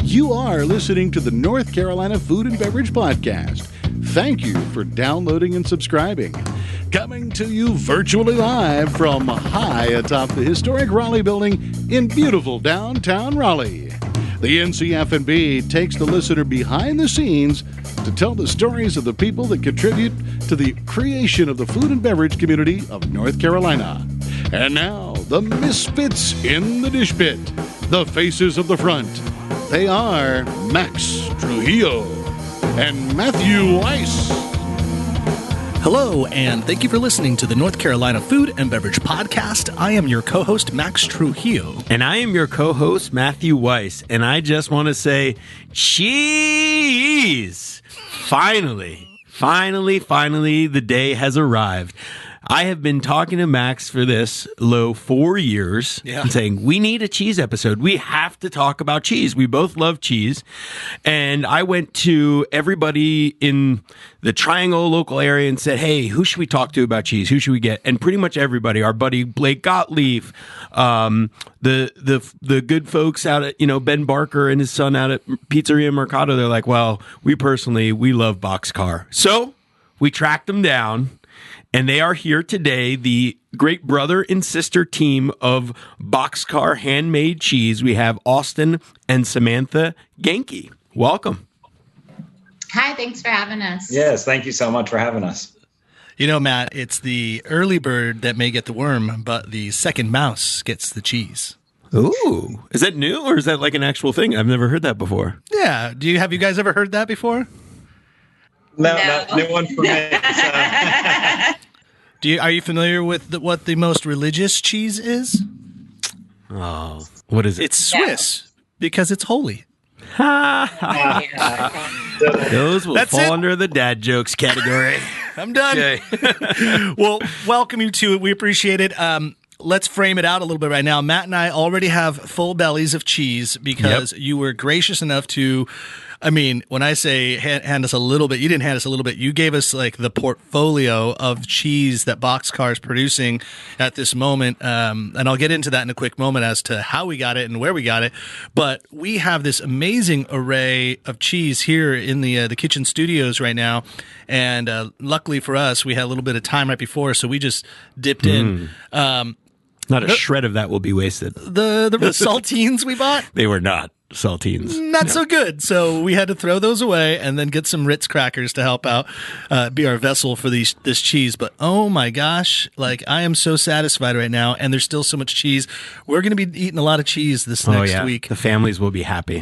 You are listening to the North Carolina Food and Beverage Podcast. Thank you for downloading and subscribing. Coming to you virtually live from high atop the historic Raleigh building in beautiful downtown Raleigh. The NCF&B takes the listener behind the scenes to tell the stories of the people that contribute to the creation of the food and beverage community of North Carolina. And now, the misfits in the dish pit, the faces of the front. They are Max Trujillo and Matthew Weiss. Hello, and thank you for listening to the North Carolina Food and Beverage Podcast. I am your co-host, Max Trujillo. And I am your co-host, Matthew Weiss. And I just want to say, cheese! Finally, the day has arrived. I have been talking to Max for this, 4 years, and saying, we need a cheese episode. We have to talk about cheese. We both love cheese. And I went to everybody in the Triangle local area and said, hey, who should we talk to about cheese? Who should we get? And pretty much everybody, our buddy Blake Gottlieb, the good folks out at, Ben Barker and his son out at Pizzeria Mercado, they're like, well, we love Boxcarr. So we tracked them down. And they are here today, the great brother and sister team of Boxcarr Handmade Cheese. We have Austin and Samantha Genke. Welcome. Hi, thanks for having us. Yes, thank you so much for having us. You know, Matt, it's the early bird that may get the worm, but the second mouse gets the cheese. Ooh. Is that new or is that like an actual thing? I've never heard that before. Yeah. Have you guys ever heard that before? No. Not new one for me. Are you familiar with what the most religious cheese is? Oh, what is it? It's Swiss because it's holy. Those will fall under the dad jokes category. I'm done. Okay. Well, welcome you to it. We appreciate it. Let's frame it out a little bit right now. Matt and I already have full bellies of cheese because you were gracious enough to, when I say hand us a little bit, you didn't hand us a little bit. You gave us like the portfolio of cheese that Boxcarr is producing at this moment. And I'll get into that in a quick moment as to how we got it and where we got it. But we have this amazing array of cheese here in the kitchen studios right now. And luckily for us, we had a little bit of time right before, so we just dipped in. Not a shred of that will be wasted. The saltines we bought? They were not saltines. Not so good. So we had to throw those away and then get some Ritz crackers to help out, be our vessel for this cheese. But oh my gosh, I am so satisfied right now. And there's still so much cheese. We're going to be eating a lot of cheese this next week. The families will be happy.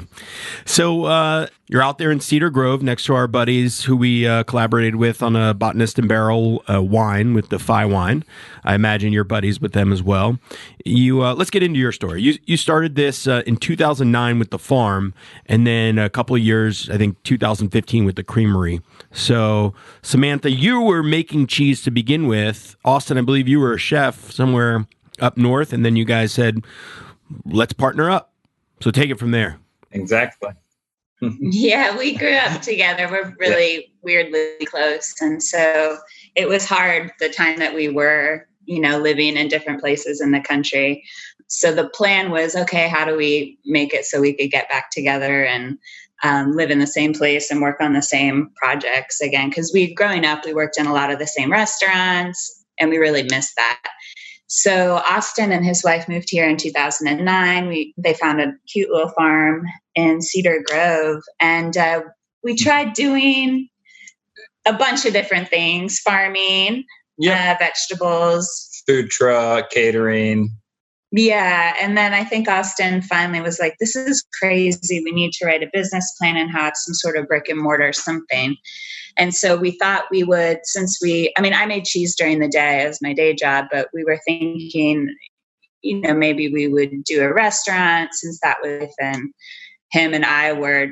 So you're out there in Cedar Grove next to our buddies who we collaborated with on a Botanist and Barrel wine with the Phi wine. I imagine you're buddies with them as well. Let's get into your story. You started this in 2009 with the farm, and then a couple of years, I think 2015 with the creamery. So, Samantha, you were making cheese to begin with. Austin, I believe you were a chef somewhere up north, and then you guys said, let's partner up. So take it from there. Exactly. Yeah, we grew up together. We're really weirdly close. And so it was hard the time that we were, living in different places in the country. So the plan was, okay, how do we make it so we could get back together and live in the same place and work on the same projects again? Because growing up, we worked in a lot of the same restaurants and we really missed that. So Austin and his wife moved here in 2009. They found a cute little farm in Cedar Grove, and we tried doing a bunch of different things: farming, vegetables, food truck, catering. Yeah, and then I think Austin finally was like, "This is crazy. We need to write a business plan and have some sort of brick and mortar something." And so we thought we would, I made cheese during the day as my day job, but we were thinking, maybe we would do a restaurant since that was and him and I were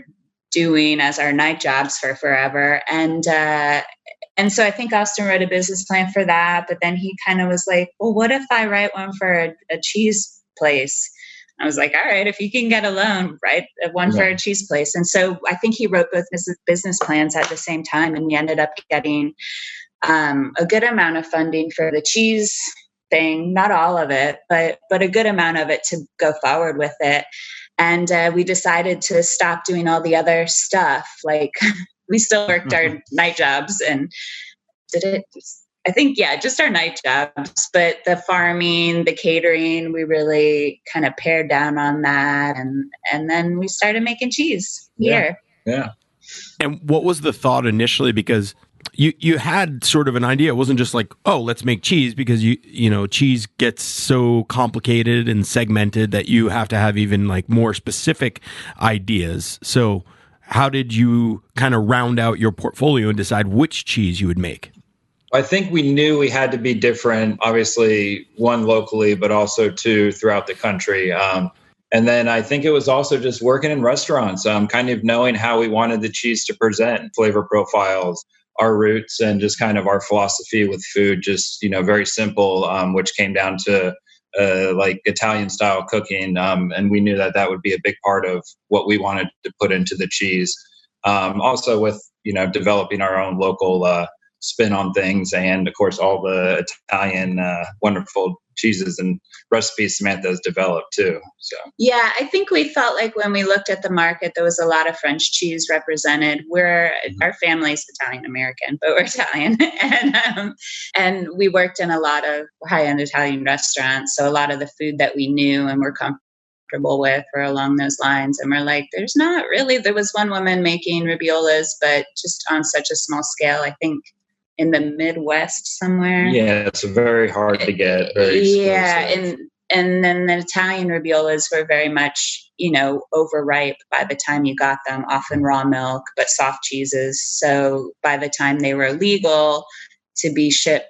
doing as our night jobs for forever. And so I think Austin wrote a business plan for that, but then he kind of was like, well, what if I write one for a cheese place? I was like, all right, if you can get a loan, write one for a cheese place. And so I think he wrote both business plans at the same time, and we ended up getting a good amount of funding for the cheese thing, not all of it, but a good amount of it to go forward with it. And we decided to stop doing all the other stuff. Like we still worked our night jobs and I think, just our night jobs, but the farming, the catering, we really kind of pared down on that. And then we started making cheese here. Yeah. And what was the thought initially? Because you had sort of an idea. It wasn't just like, oh, let's make cheese, because you know, cheese gets so complicated and segmented that you have to have even like more specific ideas. So how did you kind of round out your portfolio and decide which cheese you would make? I think we knew we had to be different, obviously, one locally, but also two throughout the country. And then I think it was also just working in restaurants, kind of knowing how we wanted the cheese to present, flavor profiles, our roots, and just kind of our philosophy with food, just, you know, very simple, which came down to like Italian style cooking. And we knew that that would be a big part of what we wanted to put into the cheese. Also with, you know, developing our own local spin on things, and of course all the Italian wonderful cheeses and recipes Samantha has developed too. So yeah, I think we felt like when we looked at the market, there was a lot of French cheese represented. Our family's Italian American, but we're Italian, and we worked in a lot of high-end Italian restaurants, so a lot of the food that we knew and were comfortable with were along those lines. And we're like, there was one woman making raviolas, but just on such a small scale, I think in the Midwest somewhere. Yeah, it's very hard to get. Very exclusive. And then the Italian raviolas were very much, you know, overripe by the time you got them, often raw milk, but soft cheeses. So by the time they were legal to be shipped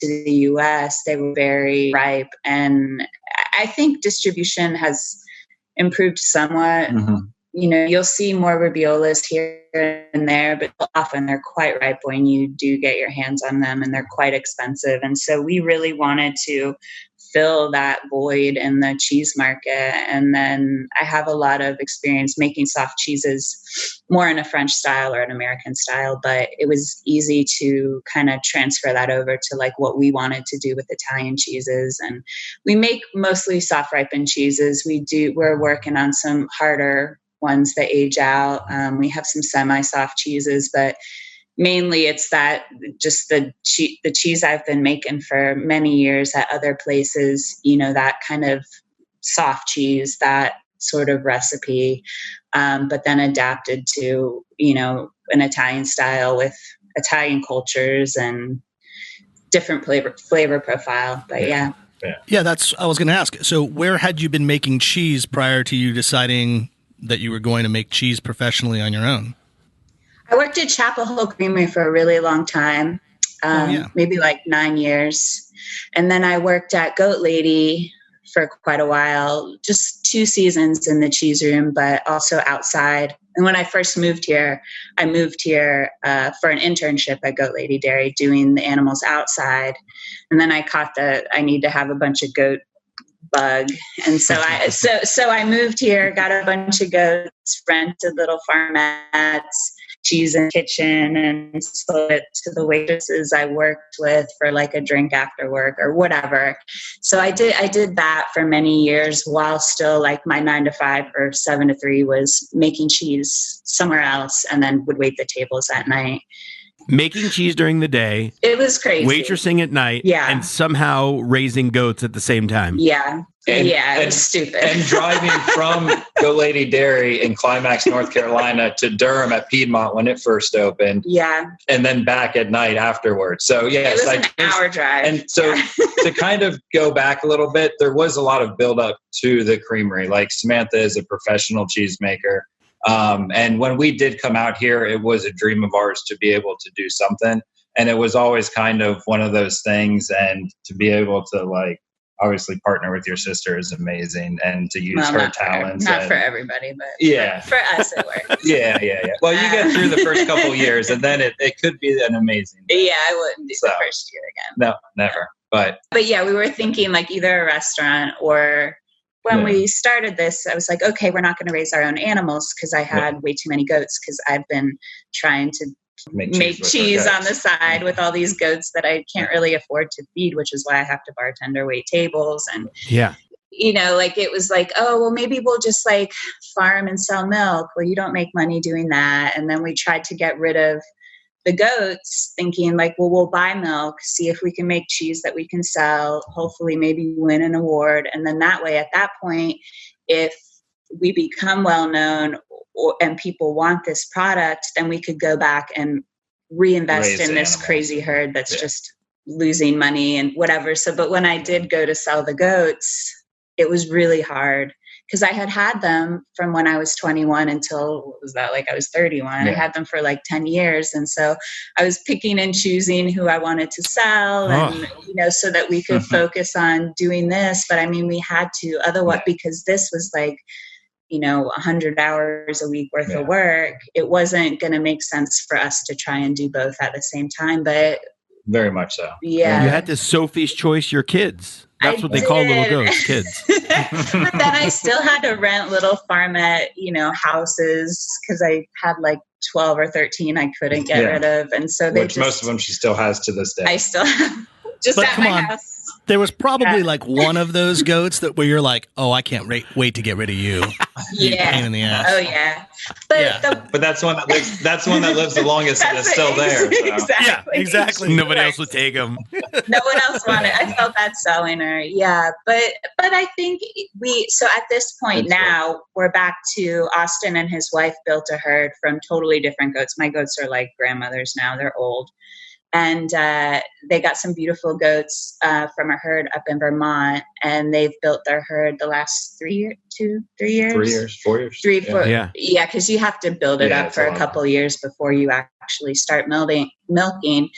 to the US, they were very ripe. And I think distribution has improved somewhat. Mm-hmm. You know, you'll see more raviolas here and there, but often they're quite ripe when you do get your hands on them, and they're quite expensive. And so we really wanted to fill that void in the cheese market. And then I have a lot of experience making soft cheeses more in a French style or an American style, but it was easy to kind of transfer that over to like what we wanted to do with Italian cheeses. And we make mostly soft ripened cheeses. We're working on some harder ones that age out. We have some semi-soft cheeses, but mainly it's that just the cheese I've been making for many years at other places, you know, that kind of soft cheese, that sort of recipe, but then adapted to, you know, an Italian style with Italian cultures and different flavor profile. But yeah, that's, I was going to ask. So where had you been making cheese prior to you deciding that you were going to make cheese professionally on your own? I worked at Chapel Hill Creamery for a really long time, maybe like 9 years. And then I worked at Goat Lady for quite a while, just 2 seasons in the cheese room, but also outside. And when I first moved here, I moved here for an internship at Goat Lady Dairy, doing the animals outside. And then I caught I need to have a bunch of goat bug. And so I moved here, got a bunch of goats, rented little farmettes, cheese in the kitchen, and sold it to the waitresses I worked with for like a drink after work or whatever. So I did that for many years while still like my 9 to 5 or 7 to 3 was making cheese somewhere else, and then would wait the tables at night. Making cheese during the day. It was crazy. Waitressing at night. Yeah. And somehow raising goats at the same time. Yeah. It was stupid. And driving from Go Lady Dairy in Climax, North Carolina to Durham at Piedmont when it first opened. Yeah. And then back at night afterwards. So it was an hour drive. And so to kind of go back a little bit, there was a lot of build up to the creamery. Like Samantha is a professional cheesemaker. And when we did come out here, it was a dream of ours to be able to do something. And it was always kind of one of those things. And to be able to like, obviously partner with your sister is amazing, and to use her talents. Not for everybody, but yeah, for us it works. Yeah. Well, you get through the first couple of years, and then it could be an amazing. Yeah, I wouldn't do the first year again. No, never. But yeah, we were thinking like either a restaurant or. When we started this, I was like, okay, we're not going to raise our own animals because I had way too many goats because I've been trying to make cheese on the side with all these goats that I can't really afford to feed, which is why I have to bartender, wait tables. And like it was like, oh, well, maybe we'll just like farm and sell milk. Well, you don't make money doing that. And then we tried to get rid of the goats, thinking like, well, we'll buy milk, see if we can make cheese that we can sell, hopefully maybe win an award. And then that way, at that point, if we become well known and people want this product, then we could go back and reinvest in this crazy herd that's just losing money and whatever. So, but when I did go to sell the goats, it was really hard because I had them from when I was 21 until, what was that, like I was 31. I had them for like 10 years. And so I was picking and choosing who I wanted to sell and, so that we could focus on doing this. But I mean, we had to otherwise, because this was like, 100 hours a week worth of work. It wasn't going to make sense for us to try and do both at the same time. But very much so. Yeah. You had to Sophie's Choice your kids. That's what they call little goats, kids. But then I still had to rent little farmette, houses because I had like 12 or 13 I couldn't get rid of. And so most of them she still has to this day. I still have just at my house. There was probably like one of those goats where you're like, oh, I can't wait to get rid of you. You pain in the ass. Oh yeah. But that's the one that lives. That's the one that lives the longest and is still there. So. Exactly. Yeah, exactly. Nobody else would take him. No one else wanted. I felt bad selling her. Yeah, but I think so at this point now we're back to Austin and his wife built a herd from totally different goats. My goats are like grandmothers now. They're old. And they got some beautiful goats from a herd up in Vermont, and they've built their herd the last 3 years. 4 years. 3, 4. Yeah, because you have to build it up for a couple years before you actually start milking.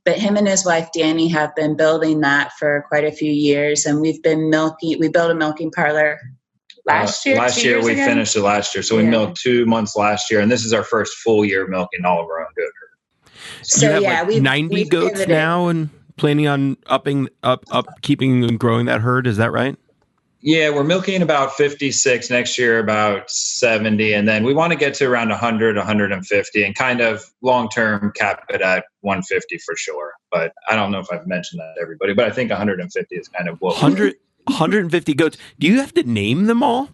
But him and his wife Danny have been building that for quite a few years, and we've been milking. We built a milking parlor last year. Last year we finished it last year, so we milked 2 months last year, and this is our first full year milking all of our own goat herd. So you have 90 goats pivoted now and planning on keeping and growing that herd. Is that right? Yeah, we're milking about 56 next year, about 70. And then we want to get to around 100, 150 and kind of long-term cap it at 150 for sure. But I don't know if I've mentioned that to everybody, but I think 150 is kind of what 150 goats. Do you have to name them all?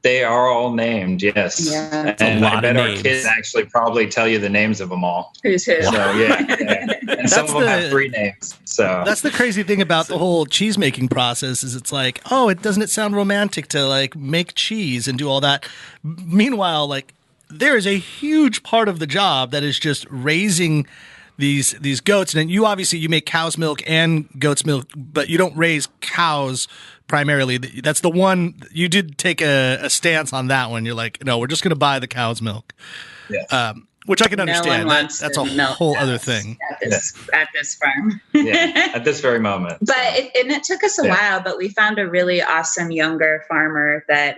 They are all named, yes. Yeah. And I bet our kids actually probably tell you the names of them all. Who's who? So, yeah. And some of them have 3 names. So that's the crazy thing about the whole cheese making process is it's like, oh, doesn't it sound romantic to like make cheese and do all that? Meanwhile, like there is a huge part of the job that is just raising these goats. And you obviously make cow's milk and goat's milk, but you don't raise cows primarily. That's the one you did take a stance on that one. You're like, no, we're just going to buy the cow's milk. Yeah. Which I can understand. That's a whole other thing. At this farm. Yeah, at this very moment. But it took us a while, but we found a really awesome younger farmer that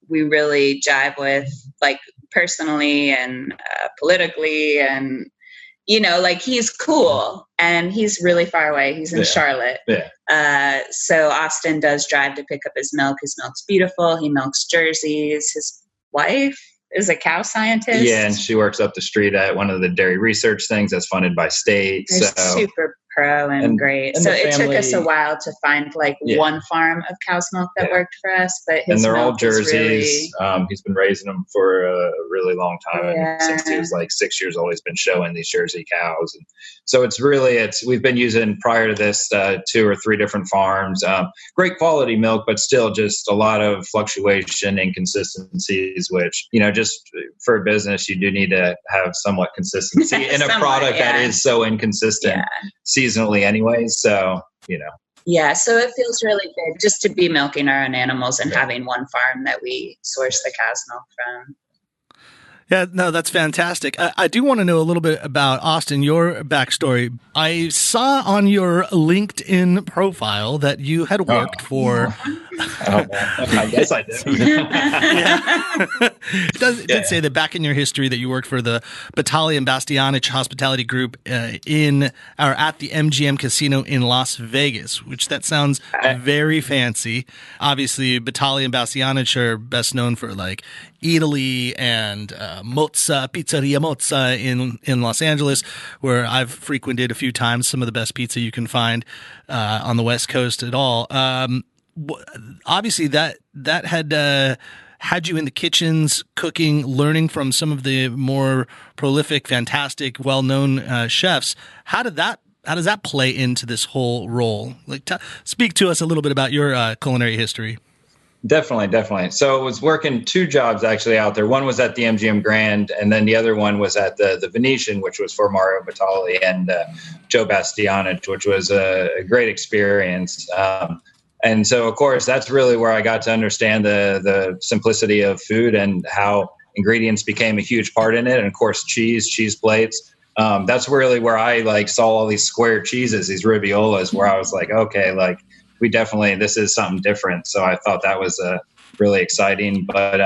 we really jive with, like personally and politically, and like he's cool and he's really far away. He's in Charlotte. Yeah. So Austin does drive to pick up his milk. His milk's beautiful. He milks jerseys. His wife is a cow scientist. Yeah, and she works up the street at one of the dairy research things that's funded by state. They're super pro and great. So it took us a while to find like one farm of cow's milk that worked for us. But his they're all milk jerseys. He's been raising them for a really long time. And since he was like 6 years old, he's been showing these Jersey cows. And so we've been using prior to this 2 or 3 different farms. Great quality milk, but still just a lot of fluctuation, inconsistencies, which, just for a business, you do need to have somewhat consistency in a product that is so inconsistent seasonally anyways. So, Yeah, so it feels really good just to be milking our own animals and having one farm that we source the cow's milk from. Yeah, no, that's fantastic. I do want to know a little bit about Austin, your backstory. I saw on your LinkedIn profile that you had worked for. I guess I did. It did say that back in your history that you worked for the Battalion Bastianich Hospitality Group at the MGM Casino in Las Vegas, which that sounds very fancy. Obviously, Battalion Bastianich are best known for like Italy and Pizzeria Mozza in Los Angeles, where I've frequented a few times. Some of the best pizza you can find on the West Coast at all. obviously that had you in the kitchens cooking, learning from some of the more prolific, fantastic, well-known chefs. How does that play into this whole role? Like, speak to us a little bit about your culinary history. Definitely. So I was working 2 jobs actually out there. One was at the MGM Grand, and then the other one was at the Venetian, which was for Mario Batali and Joe Bastianich, which was a great experience. And so, of course, that's really where I got to understand the simplicity of food and how ingredients became a huge part in it. And, of course, cheese plates. That's really where I saw all these square cheeses, these raviolas, where I was like, okay, this is something different. So I thought that was really exciting. But,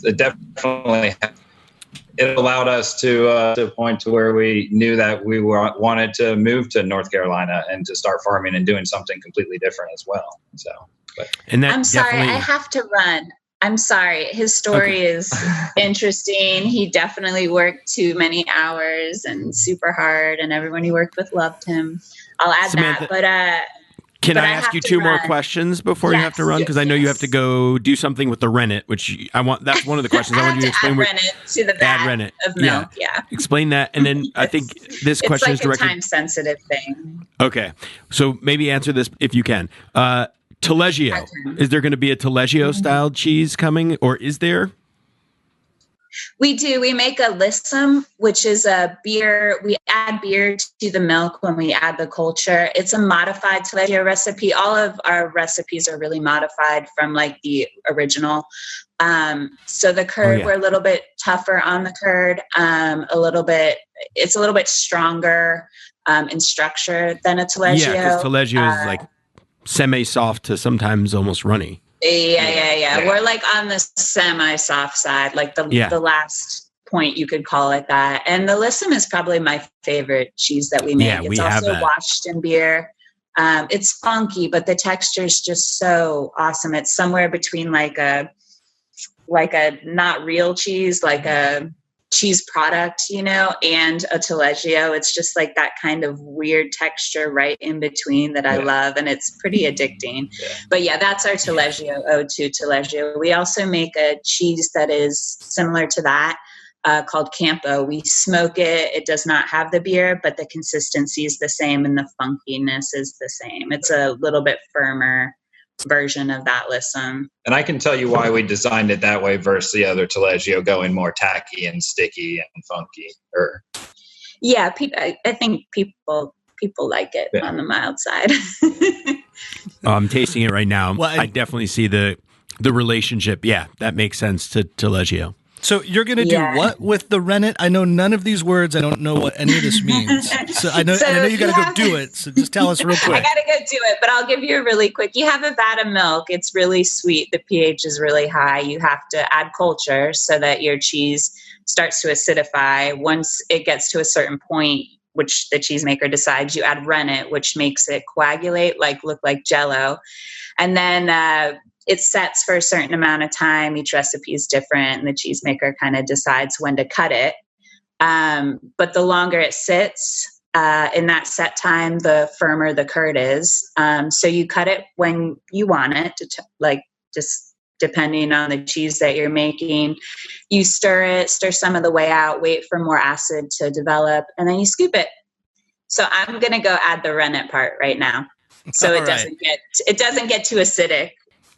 it definitely it allowed us to a point to where we knew that we wanted to move to North Carolina and to start farming and doing something completely different as well. So, I'm sorry, I have to run. I'm sorry. His story is interesting. He definitely worked too many hours and super hard, and everyone he worked with loved him. I'll add Samantha, that. Can I ask you 2 more questions before you have to run? Because I know you have to go do something with the rennet, which I want. That's one of the questions I want you to explain. Rennet to the vat of milk. Yeah. Explain that, and then I think this question is directed. It's like a time-sensitive thing. Okay, so maybe answer this if you can. Taleggio. Is there going to be a Taleggio-style cheese coming, or is there? We do. We make a lissum, which is a beer. We add beer to the milk when we add the culture. It's a modified Taleggio recipe. All of our recipes are really modified from the original. So the curd, we're a little bit tougher on the curd. It's a little bit stronger in structure than a Taleggio. Yeah, because Taleggio is semi-soft to sometimes almost runny. Yeah. We're on the semi-soft side, the last point you could call it that. And the lissum is probably my favorite cheese that we make. Yeah, it's also washed in beer. It's funky, but the texture is just so awesome. It's somewhere between a not real cheese, like a cheese product, and a Taleggio. It's just that kind of weird texture right in between that I love, and it's pretty addicting. But that's our Taleggio, ode to Taleggio. We also make a cheese that is similar to that, called Campo. We smoke it. It does not have the beer, but the consistency is the same and the funkiness is the same. It's a little bit firmer version of that lissum. And I can tell you why we designed it that way versus the other Taleggio going more tacky and sticky and funky. Yeah, I think people like it on the mild side. I'm tasting it right now. Well, I definitely see the relationship. Yeah, that makes sense to Taleggio. So you're going to do what with the rennet? I know none of these words. I don't know what any of this means. So I know you got to go do it. So just tell us real quick. I got to go do it, but I'll give you a really quick. You have a vat of milk. It's really sweet. The pH is really high. You have to add culture so that your cheese starts to acidify. Once it gets to a certain point, which the cheesemaker decides, you add rennet, which makes it coagulate, look like Jello. And then it sets for a certain amount of time. Each recipe is different, and the cheesemaker kind of decides when to cut it. But the longer it sits in that set time, the firmer the curd is. So you cut it when you want it, just depending on the cheese that you're making. You stir some of the way out, wait for more acid to develop, and then you scoop it. So I'm going to go add the rennet part right now, so it doesn't get too acidic.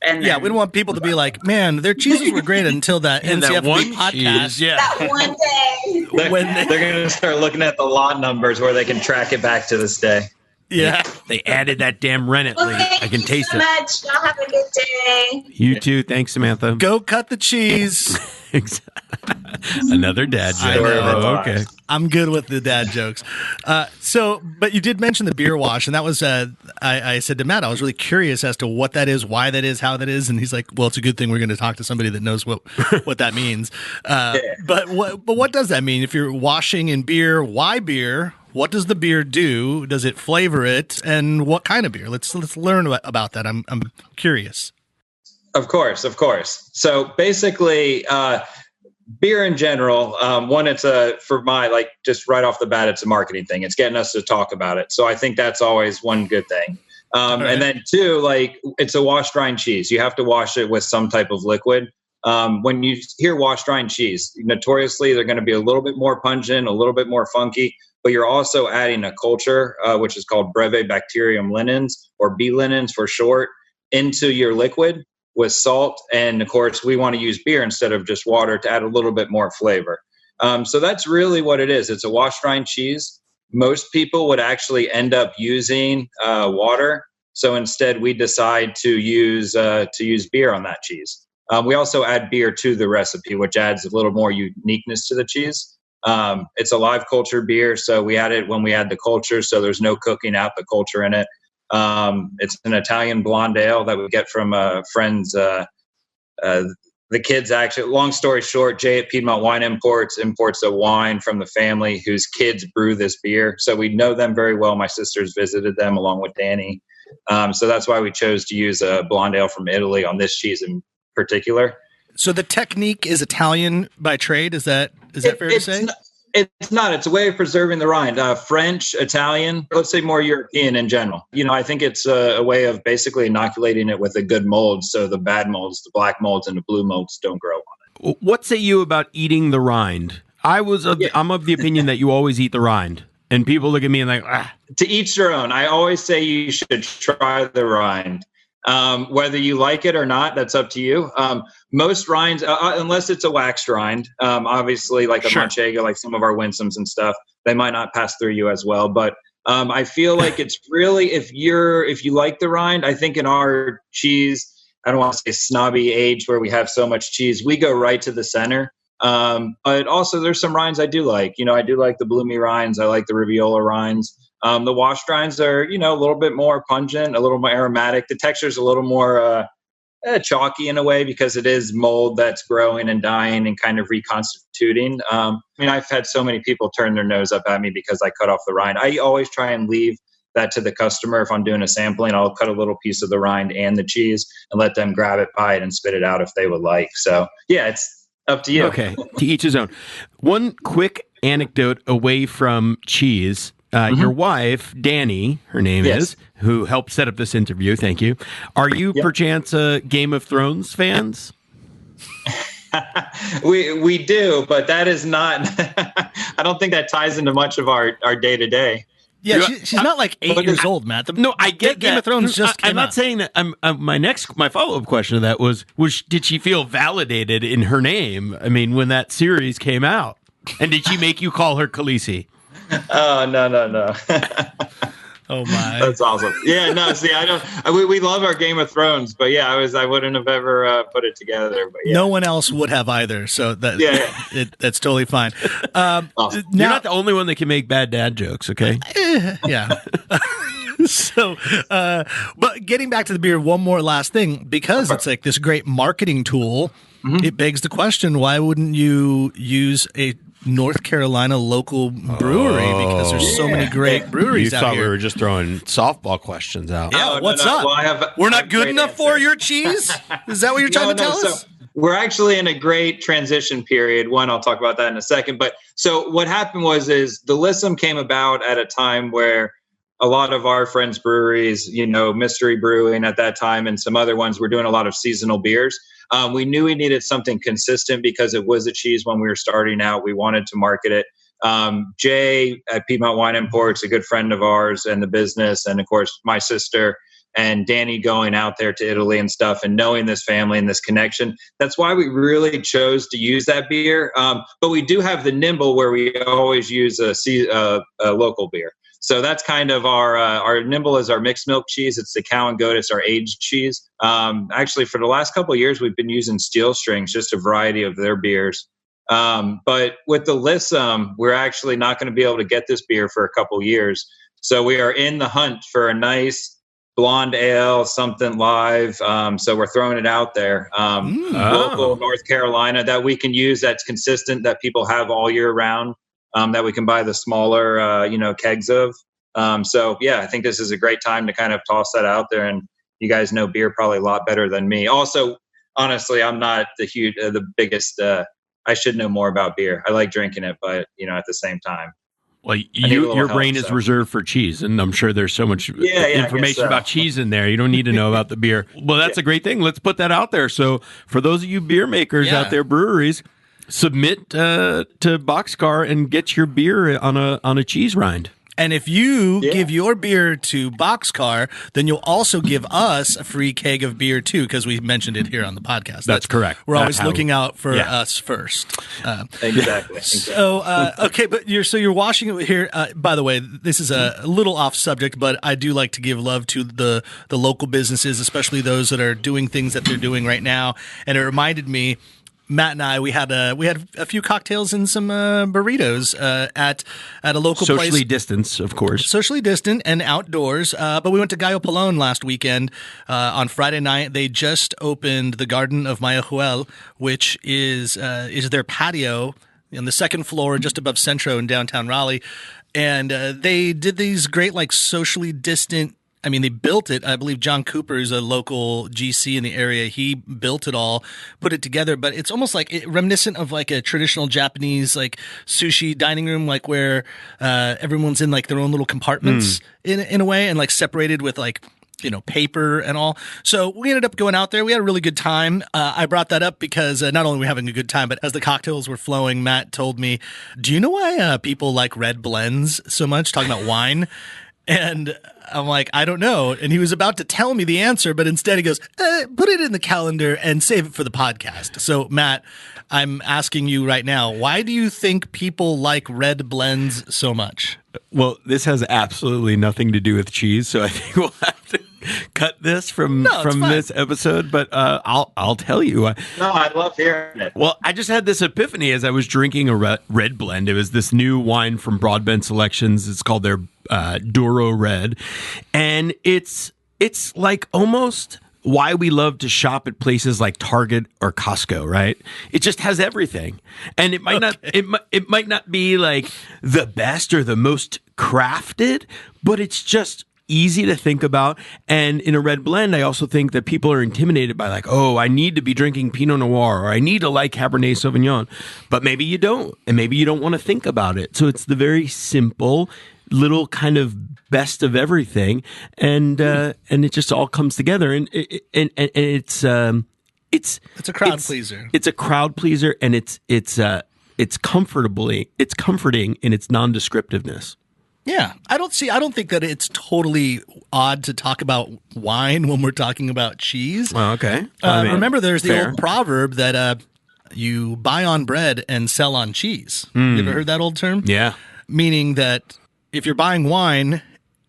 And we don't want people to be like, man, their cheeses were great until that NCFB podcast. That one day. They're going to start looking at the lot numbers where they can track it back to this day. Yeah. They added that damn rennet. I can taste it. Thank you so much. Y'all have a good day. You too. Thanks, Samantha. Go cut the cheese. Another dad joke. Okay. I'm good with the dad jokes. But you did mention the beer wash, and that was, I said to Matt, I was really curious as to what that is, why that is, how that is. And he's like, well, it's a good thing we're going to talk to somebody that knows what that means. But what does that mean? If you're washing in beer, why beer? What does the beer do? Does it flavor it? And what kind of beer? Let's learn about that. I'm curious. Of course. So basically, beer in general, one, it's just right off the bat, it's a marketing thing. It's getting us to talk about it. So I think that's always one good thing. And then two, like it's a washed rind cheese. You have to wash it with some type of liquid. When you hear washed rind cheese, notoriously they're going to be a little bit more pungent, a little bit more funky, but you're also adding a culture, which is called Brevibacterium linens, or B linens for short, into your liquid with salt. And of course, we want to use beer instead of just water to add a little bit more flavor. So that's really what it is. It's a washed rind cheese. Most people would actually end up using water. So instead, we decide to use beer on that cheese. We also add beer to the recipe, which adds a little more uniqueness to the cheese. It's a live culture beer, so we add it when we add the culture, so there's no cooking out the culture in it. It's an Italian blonde ale that we get from friends. The kids actually, long story short, Jay at Piedmont Wine imports a wine from the family whose kids brew this beer. So we know them very well. My sisters visited them along with Danny. So that's why we chose to use a blonde ale from Italy on this cheese in particular. So the technique is Italian by trade. Is that fair to say? It's not. It's a way of preserving the rind. French, Italian, let's say more European in general. I think it's a way of basically inoculating it with a good mold, so the bad molds, the black molds, and the blue molds don't grow on it. What say you about eating the rind? I'm of the opinion that you always eat the rind, and people look at me and like, ah. To each their own. I always say you should try the rind. Whether you like it or not, that's up to you. Most rinds, unless it's a waxed rind, obviously like a manchego, like some of our Winsomes and stuff, they might not pass through you as well. But I feel like it's really, if you like the rind, I think in our cheese, I don't want to say snobby age where we have so much cheese, we go right to the center. But also there's some rinds I do like. I do like the bloomy rinds. I like the Riviola rinds. The washed rinds are, a little bit more pungent, a little more aromatic. The texture is a little more chalky in a way because it is mold that's growing and dying and kind of reconstituting. I've had so many people turn their nose up at me because I cut off the rind. I always try and leave that to the customer. If I'm doing a sampling, I'll cut a little piece of the rind and the cheese and let them grab it, buy it, and spit it out if they would like. So, yeah, it's up to you. Okay, to each his own. One quick anecdote away from cheese. Your wife, Danny, her name is, who helped set up this interview. Thank you. Are you perchance Game of Thrones fans? We do, but that is not. I don't think that ties into much of our day to day. Yeah, she's not like 8 years old, Matt. No, I get Game of Thrones just came I'm not out. saying that. My follow-up question to that was did she feel validated in her name? I mean, when that series came out, and did she make you call her Khaleesi? Oh, no. Oh my, that's awesome. Yeah, no, see, I don't. We love our Game of Thrones, but yeah, I wouldn't have ever put it together. But yeah. No one else would have either. So that's totally fine. Awesome. You're not the only one that can make bad dad jokes, okay? Yeah. So, but getting back to the beer, one more last thing, because it's like this great marketing tool. It begs the question: why wouldn't you use a North Carolina local brewery? Because there's so many great breweries out here. You thought we were just throwing softball questions out. Yeah, what's up? Well, we're not good enough for your cheese? Is that what you're trying to tell us? So we're actually in a great transition period. One, I'll talk about that in a second. But so what happened was the Lissum came about at a time where a lot of our friends' breweries, Mystery Brewing at that time and some other ones were doing a lot of seasonal beers. We knew we needed something consistent because it was a cheese when we were starting out. We wanted to market it. Jay at Piedmont Wine Imports, a good friend of ours and the business, and of course my sister and Danny going out there to Italy and stuff and knowing this family and this connection. That's why we really chose to use that beer. But we do have the Nimble where we always use a local beer. So that's kind of our Nimble is our mixed milk cheese. It's the cow and goat. It's our aged cheese. Actually, for the last couple of years, we've been using Steel Strings, just a variety of their beers. But with the Lissum, we're actually not going to be able to get this beer for a couple of years. So we are in the hunt for a nice blonde ale, something live. So we're throwing it out there. Local North Carolina that we can use that's consistent, that people have all year round. That we can buy the smaller, kegs of. So, yeah, I think this is a great time to kind of toss that out there. And you guys know beer probably a lot better than me. Also, honestly, I'm not the biggest. I should know more about beer. I like drinking it, but, at the same time. Well, need a little your help, brain is so. reserved for cheese, and I'm sure there's so much I information guess so. about cheese in there. You don't need to know about the beer. Well, that's a great thing. Let's put that out there. So for those of you beer makers Yeah. out there, breweries, submit to Boxcarr and get your beer on a cheese rind. And if you give your beer to Boxcarr, then you'll also give us a free keg of beer too, because we mentioned it here on the podcast. That's correct. We're always That's how- looking out for Yeah. us first. Exactly. So okay, but you're washing it here. By the way, this is a little off subject, but I do like to give love to the local businesses, especially those that are doing things that they're doing right now. And it reminded me. Matt and I, we had a few cocktails and some burritos at a local place. Socially distanced, of course. Socially distant and outdoors. But we went to Gallo Pelon last weekend on Friday night. They just opened the Garden of Mayajuel, which is their patio on the second floor just above Centro in downtown Raleigh. And they did these great, like, socially distant. I mean, they built it. I believe John Cooper is a local GC in the area. He built it all, put it together, but it's almost like reminiscent of like a traditional Japanese like sushi dining room, like where everyone's in like their own little compartments in a way, and like separated with like, you know, paper and all. So we ended up going out there. We had a really good time. I brought that up because not only were we having a good time, but as the cocktails were flowing, Matt told me, "Do you know why people like red blends so much?" Talking about wine. And I'm like, I don't know. And he was about to tell me the answer, but instead he goes, put it in the calendar and save it for the podcast. So, Matt, I'm asking you right now, why do you think people like red blends so much? Well, this has absolutely nothing to do with cheese, so I think we'll have to cut this from this episode. But I'll tell you. No, I love hearing it. Well, I just had this epiphany as I was drinking a red blend. It was this new wine from Broadbent Selections. It's called their Douro Red, and it's like almost why we love to shop at places like Target or Costco, right? It just has everything, and it might not it might not be like the best or the most crafted, but it's just easy to think about. And in a red blend, I also think that people are intimidated by like, oh, I need to be drinking Pinot Noir, or I need to like Cabernet Sauvignon, but maybe you don't, and maybe you don't want to think about it. So it's the very simple little kind of best of everything, and it just all comes together, and it's a crowd pleaser. It's a crowd pleaser, and it's comforting in its non-descriptiveness. Yeah, I don't think that it's totally odd to talk about wine when we're talking about cheese. Oh, okay. Remember, there's the fair. old proverb that you buy on bread and sell on cheese. You ever heard that old term? Yeah. Meaning that if you're buying wine,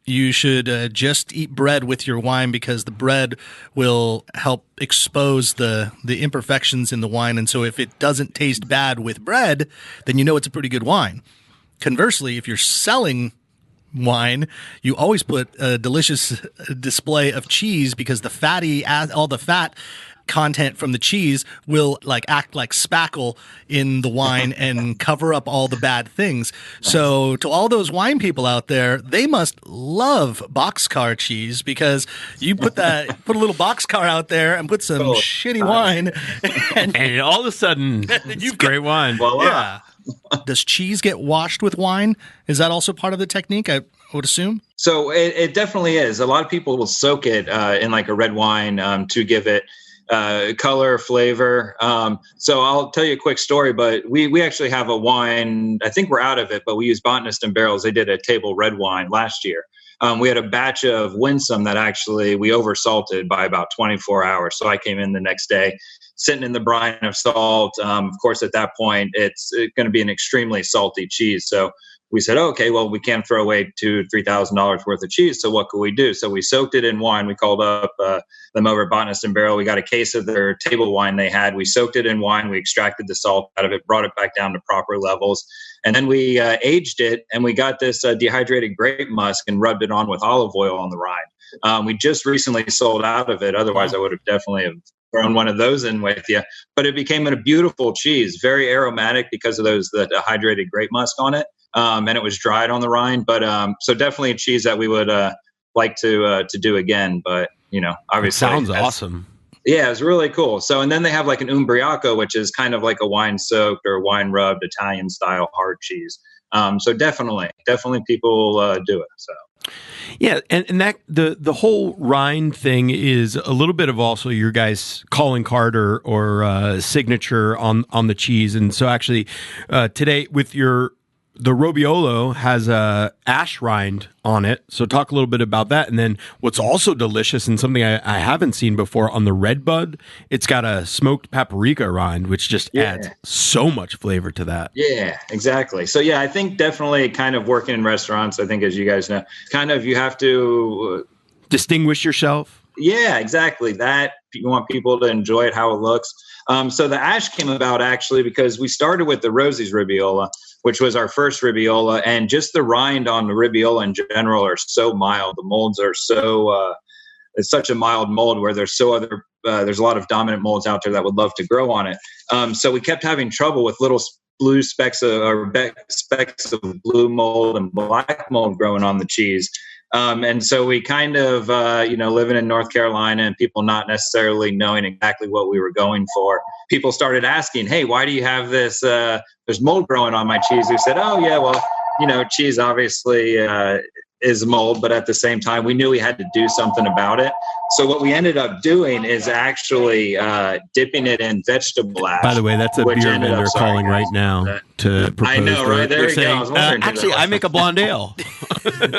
you should just eat bread with your wine, because the bread will help expose the imperfections in the wine. And so if it doesn't taste bad with bread, then you know it's a pretty good wine. Conversely, if you're selling wine, you always put a delicious display of cheese, because all the fat content from the cheese will like act like spackle in the wine and cover up all the bad things. So to all those wine people out there, they must love Boxcarr cheese, because you put a little Boxcarr out there and put some shitty wine and all of a sudden it's great wine. Voila. Yeah. Does cheese get washed with wine? Is that also part of the technique, I would assume? So it definitely is. A lot of people will soak it in like a red wine to give it color, flavor. So I'll tell you a quick story, but we actually have a wine. I think we're out of it, but we use Botanist and Barrels. They did a table red wine last year. We had a batch of Winsome that actually we oversalted by about 24 hours. So I came in the next day, sitting in the brine of salt. Of course, at that point, it's going to be an extremely salty cheese. So we said, okay, well, we can't throw away $2,000-$3,000 worth of cheese. So what could we do? So we soaked it in wine. We called up them over at Botanist and Barrel. We got a case of their table wine they had. We soaked it in wine. We extracted the salt out of it, brought it back down to proper levels. And then we aged it, and we got this dehydrated grape musk and rubbed it on with olive oil on the rind. We just recently sold out of it. Otherwise, I would have definitely thrown one of those in with you. But it became a beautiful cheese, very aromatic because of the dehydrated grape musk on it. And it was dried on the rind. But so definitely a cheese that we would like to do again. But, you know, obviously. It sounds awesome. Yeah, it's really cool. So, and then they have like an umbriaco, which is kind of like a wine soaked or wine rubbed Italian style hard cheese. So definitely people do it. So. Yeah, and that the whole rind thing is a little bit of also your guys' calling card or signature on the cheese. And so actually today with the Robbiolo has a ash rind on it. So talk a little bit about that. And then what's also delicious and something I haven't seen before on the red bud, it's got a smoked paprika rind, which just adds so much flavor to that. Yeah, exactly. So I think definitely kind of working in restaurants, I think as you guys know, kind of you have to distinguish yourself. Yeah, exactly. That you want people to enjoy it, how it looks. So the ash came about actually because we started with the Rosie's Ribbiola, which was our first Ribbiola, and just the rind on the Ribbiola in general are so mild. The molds are so it's such a mild mold where there's a lot of dominant molds out there that would love to grow on it. So we kept having trouble with little blue specks of blue mold and black mold growing on the cheese. And so we kind of, living in North Carolina and people not necessarily knowing exactly what we were going for, people started asking, hey, why do you have this? There's mold growing on my cheese. We said, oh, yeah, well, cheese obviously is mold, but at the same time, we knew we had to do something about it. So what we ended up doing is actually dipping it in vegetable ash. By the way, that's a beer vendor calling right now to propose. I know, right? There you go. Actually, I make a blonde ale.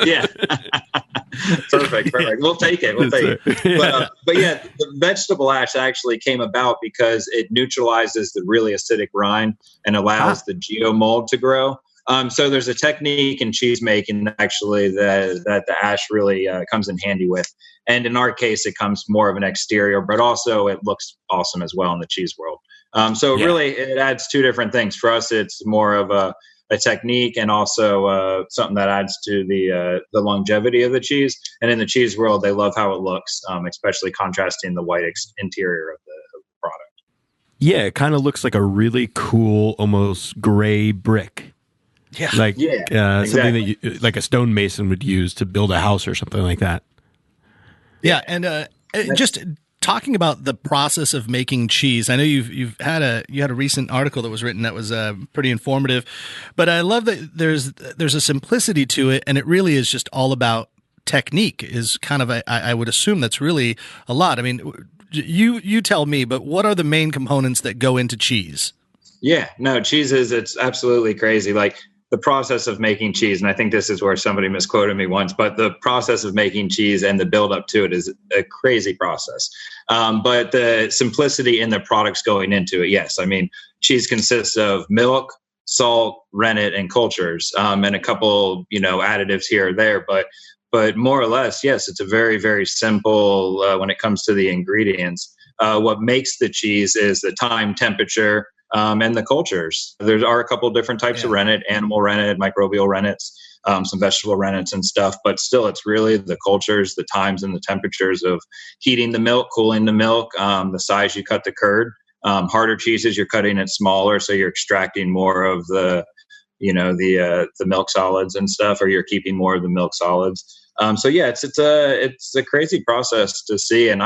Yeah. Perfect. We'll take it. But yeah, the vegetable ash actually came about because it neutralizes the really acidic rind and allows the geomold to grow. So there's a technique in cheese making actually that the ash really comes in handy with. And in our case, it comes more of an exterior, but also it looks awesome as well in the cheese world. Really, it adds two different things. For us, it's more of a technique and also something that adds to the longevity of the cheese. And in the cheese world, they love how it looks, especially contrasting the white interior of the product. Yeah, it kind of looks like a really cool, almost gray brick. Yeah, exactly. Something that like a stonemason would use to build a house or something like that. Yeah, and just talking about the process of making cheese, I know you had a recent article that was written that was pretty informative, but I love that there's a simplicity to it, and it really is just all about technique. Is kind of I would assume that's really a lot. I mean, you tell me, but what are the main components that go into cheese? Yeah, no, cheese it's absolutely crazy. Like the process of making cheese, and I think this is where somebody misquoted me once, but the process of making cheese and the build up to it is a crazy process. But the simplicity in the products going into it, yes. I mean, cheese consists of milk, salt, rennet, and cultures, and a couple, additives here or there. But more or less, yes, it's a very, very simple when it comes to the ingredients. What makes the cheese is the time, temperature, and the cultures. There are a couple of different types of rennet, animal rennet, microbial rennets, some vegetable rennets and stuff, but still it's really the cultures, the times and the temperatures of heating the milk, cooling the milk, the size you cut the curd. Harder cheeses, you're cutting it smaller, so you're extracting more of the milk solids and stuff, or you're keeping more of the milk solids. It's a crazy process to see. And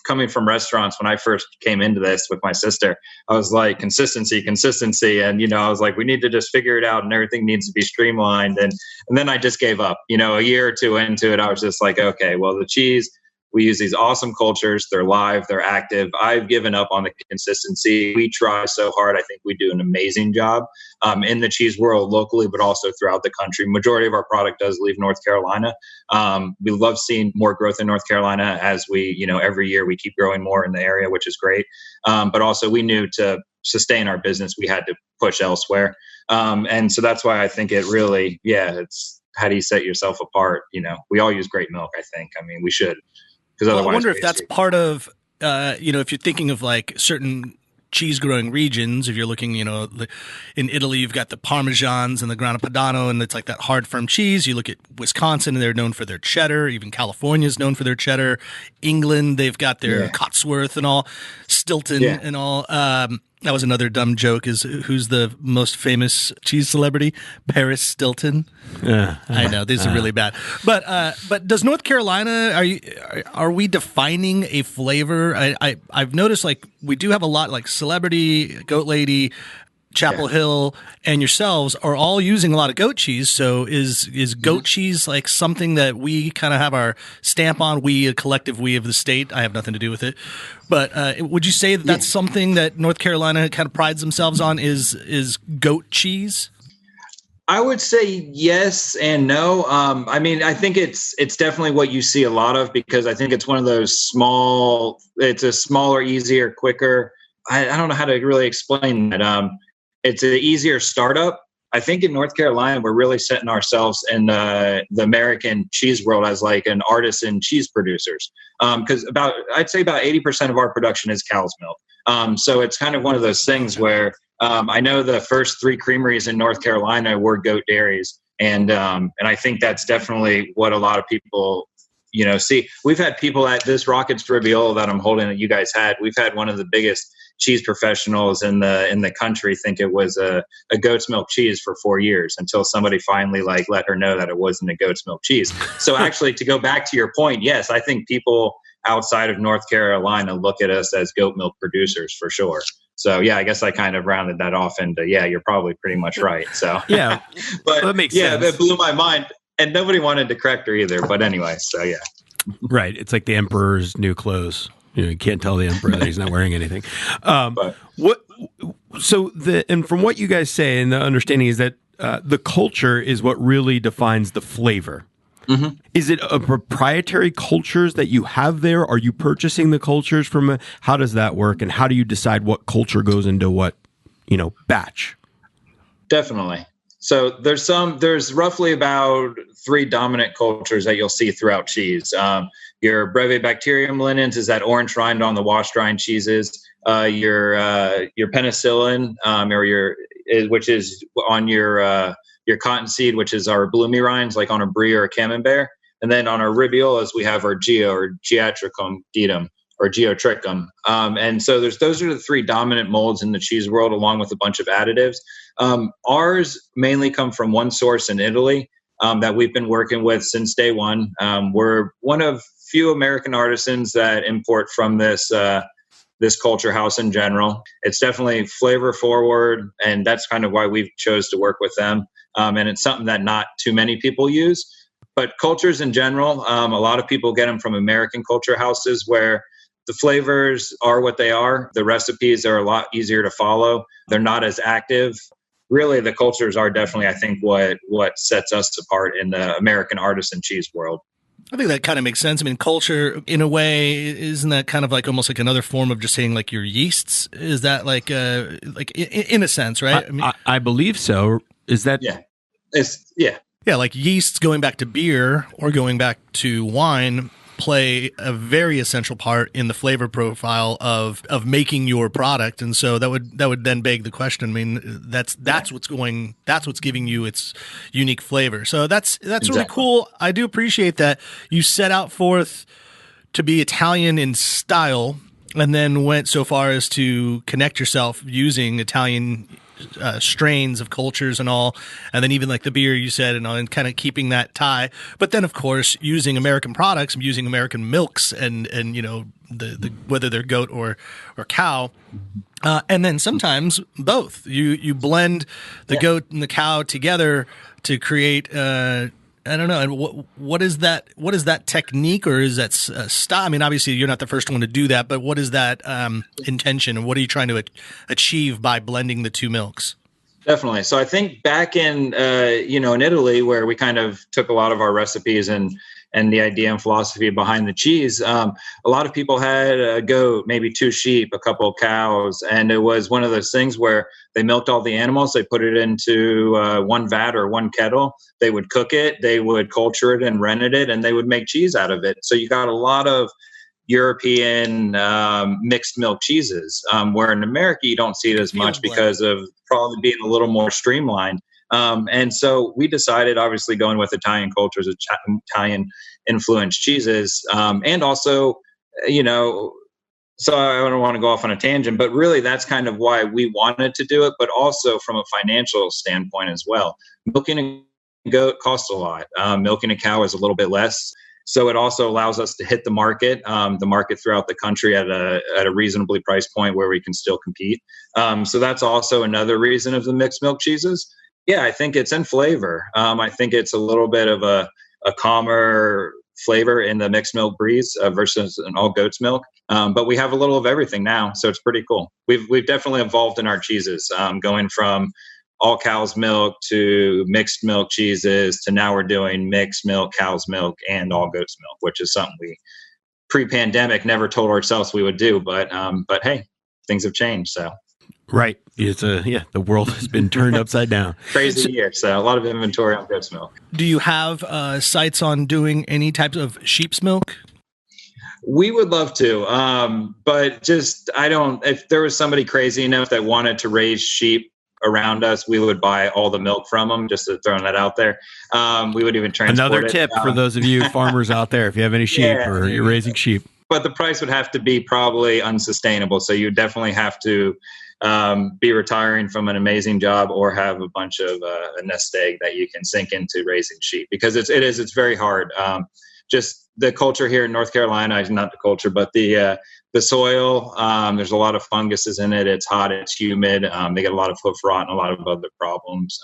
coming from restaurants, when I first came into this with my sister, I was like, consistency. And, I was like, we need to just figure it out and everything needs to be streamlined. And then I just gave up, a year or two into it. I was just like, okay, well, the cheese, we use these awesome cultures. They're live, they're active. I've given up on the consistency. We try so hard. I think we do an amazing job in the cheese world locally, but also throughout the country. Majority of our product does leave North Carolina. We love seeing more growth in North Carolina as we, every year we keep growing more in the area, which is great. But also we knew to sustain our business, we had to push elsewhere. And so that's why I think it really, it's how do you set yourself apart? We all use great milk, I think. I mean, we should. Well, I wonder if that's part of, if you're thinking of like certain cheese growing regions, if you're looking, in Italy, you've got the Parmesans and the Grana Padano, and it's like that hard, firm cheese. You look at Wisconsin, and they're known for their cheddar. Even California is known for their cheddar. England, they've got their Cotsworth and all, Stilton and all. That was another dumb joke. Is who's the most famous cheese celebrity? Paris Stilton. I know these are really bad. But does North Carolina are we defining a flavor? I've noticed like we do have a lot like Celebrity, Goat Lady. Chapel Hill, and yourselves are all using a lot of goat cheese. So is goat cheese like something that we kind of have our stamp on? We, a collective we of the state. I have nothing to do with it. But would you say that that's something that North Carolina kind of prides themselves on? Is goat cheese? I would say yes and no. I mean, I think it's definitely what you see a lot of, because I think it's one of those it's a smaller, easier, quicker. I don't know how to really explain that. It's an easier startup. I think in North Carolina, we're really setting ourselves in the American cheese world as like an artisan cheese producers. Because I'd say about 80% of our production is cow's milk. So it's kind of one of those things where I know the first 3 creameries in North Carolina were goat dairies. And I think that's definitely what a lot of people, see. We've had people at this Rockets Trujillo that I'm holding that you guys had. We've had one of the biggest cheese professionals in the country think it was a goat's milk cheese for 4 years, until somebody finally let her know that it wasn't a goat's milk cheese. So actually, to go back to your point, yes, I think people outside of North Carolina look at us as goat milk producers for sure. So yeah, I guess I kind of rounded that off into, you're probably pretty much right. So yeah, but that makes sense. That blew my mind, and nobody wanted to correct her either. But anyway, so yeah. Right. It's like the emperor's new clothes. You can't tell the emperor that he's not wearing anything. And from what you guys say, and the understanding is that the culture is what really defines the flavor. Mm-hmm. Is it a proprietary cultures that you have there? Are you purchasing the cultures from how does that work? And how do you decide what culture goes into what, batch? Definitely. So there's roughly about 3 dominant cultures that you'll see throughout cheese. Your Brevibacterium linens is that orange rind on the washed rind cheeses. Your penicillin, which is on your cottonseed, which is our bloomy rinds, like on a brie or a camembert. And then on our ribiolas, we have our geo or geotrichum ditum or geotrichum. And so those are the 3 dominant molds in the cheese world, along with a bunch of additives. Ours mainly come from one source in Italy that we've been working with since day one. We're one of few American artisans that import from this culture house in general. It's definitely flavor forward, and that's kind of why we've chose to work with them. And it's something that not too many people use. But cultures in general, a lot of people get them from American culture houses where the flavors are what they are. The recipes are a lot easier to follow. They're not as active. Really, the cultures are definitely, I think, what sets us apart in the American artisan cheese world. I think that kind of makes sense. I mean, culture, in a way, isn't that kind of like almost like another form of just saying like your yeasts? Is that like in a sense, right? I believe so. Is that? Yeah. Yeah, like yeasts going back to beer or going back to wine play a very essential part in the flavor profile of making your product, and so that would then beg the question. I mean, that's what's giving you its unique flavor. So that's exactly. Really cool. I do appreciate that you set out forth to be Italian in style, and then went so far as to connect yourself using Italian strains of cultures and all, and then even like the beer you said, and kind of keeping that tie. But then, of course, using American products, using American milks, and the whether they're goat or cow, and then sometimes both. You blend the goat and the cow together to create. I don't know. And what is that? What is that technique, or is that style? I mean, obviously, you're not the first one to do that, but what is that intention, and what are you trying to achieve by blending the 2 milks? Definitely. So I think back in in Italy, where we kind of took a lot of our recipes and the idea and philosophy behind the cheese, a lot of people had a goat, maybe 2 sheep, a couple of cows, and it was one of those things where they milked all the animals, they put it into one vat or one kettle, they would cook it, they would culture it and rennet it, and they would make cheese out of it. So you got a lot of European mixed milk cheeses, where in America you don't see it as much because of probably being a little more streamlined. And so we decided, obviously, going with Italian cultures, Italian influenced cheeses, and also, so I don't want to go off on a tangent, but really that's kind of why we wanted to do it, but also from a financial standpoint as well. Milking a goat costs a lot. Milking a cow is a little bit less. So it also allows us to hit the market throughout the country at a reasonably priced point where we can still compete. So that's also another reason of the mixed milk cheeses. Yeah, I think it's in flavor. I think it's a little bit of a calmer flavor in the mixed milk breeds versus an all goat's milk. But we have a little of everything now, so it's pretty cool. We've definitely evolved in our cheeses, going from all cow's milk to mixed milk cheeses to now we're doing mixed milk, cow's milk, and all goat's milk, which is something we pre-pandemic never told ourselves we would do. But hey, things have changed. So right, it's the world has been turned upside down. Crazy year, so a lot of inventory on goat's milk. Do you have sights on doing any types of sheep's milk? We would love to, but just I don't. If there was somebody crazy enough that wanted to raise sheep around us, we would buy all the milk from them. Just to throwing that out there, we would even transport Another tip for those of you farmers out there: if you have any sheep or you're raising sheep, but the price would have to be probably unsustainable. So you definitely have to be retiring from an amazing job or have a bunch of a nest egg that you can sink into raising sheep, because it's very hard. Just the culture here in North Carolina is not the culture, but the soil. There's a lot of funguses in it. It's hot. It's humid. They get a lot of hoof rot and a lot of other problems.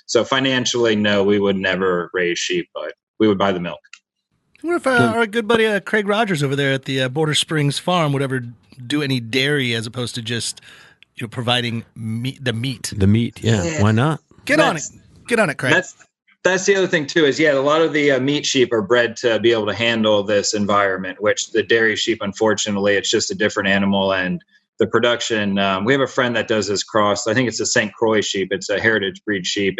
So financially, no, we would never raise sheep, but we would buy the milk. What if our good buddy Craig Rogers over there at the Border Springs Farm would ever do any dairy as opposed to just providing the meat? The meat, yeah. Why not? Get on it, Craig. That's the other thing too, is a lot of the meat sheep are bred to be able to handle this environment, which the dairy sheep, unfortunately, it's just a different animal. And the production, we have a friend that does this cross. I think it's a St. Croix sheep. It's a heritage breed sheep.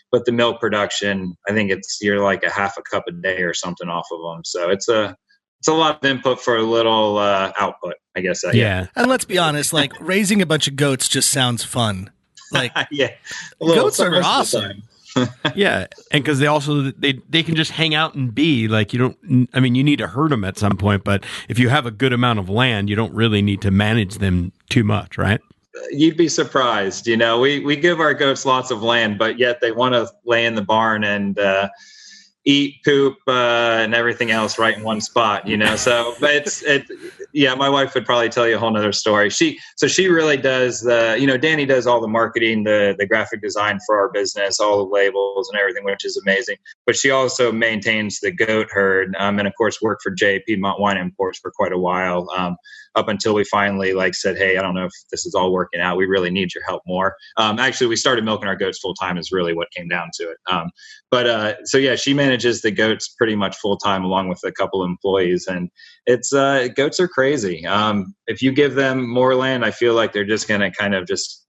But the milk production, I think you're like a half a cup a day or something off of them. So it's a lot of input for a little output, I guess. Yeah. And let's be honest, like raising a bunch of goats just sounds fun. Like goats are awesome. Yeah, and because they can just hang out and be like, you need to herd them at some point, but if you have a good amount of land, you don't really need to manage them too much, right? You'd be surprised. We give our goats lots of land, but yet they want to lay in the barn and eat, poop, and everything else right in one spot, So, but my wife would probably tell you a whole nother story. She really does Danny does all the marketing, the graphic design for our business, all the labels and everything, which is amazing. But she also maintains the goat herd, and of course worked for J. Piedmont Wine Imports for quite a while, up until we finally said, hey, I don't know if this is all working out. We really need your help more. Actually, we started milking our goats full time is really what came down to it. She manages the goats pretty much full time along with a couple of employees, and it's goats are crazy. If you give them more land, I feel like they're just going to kind of just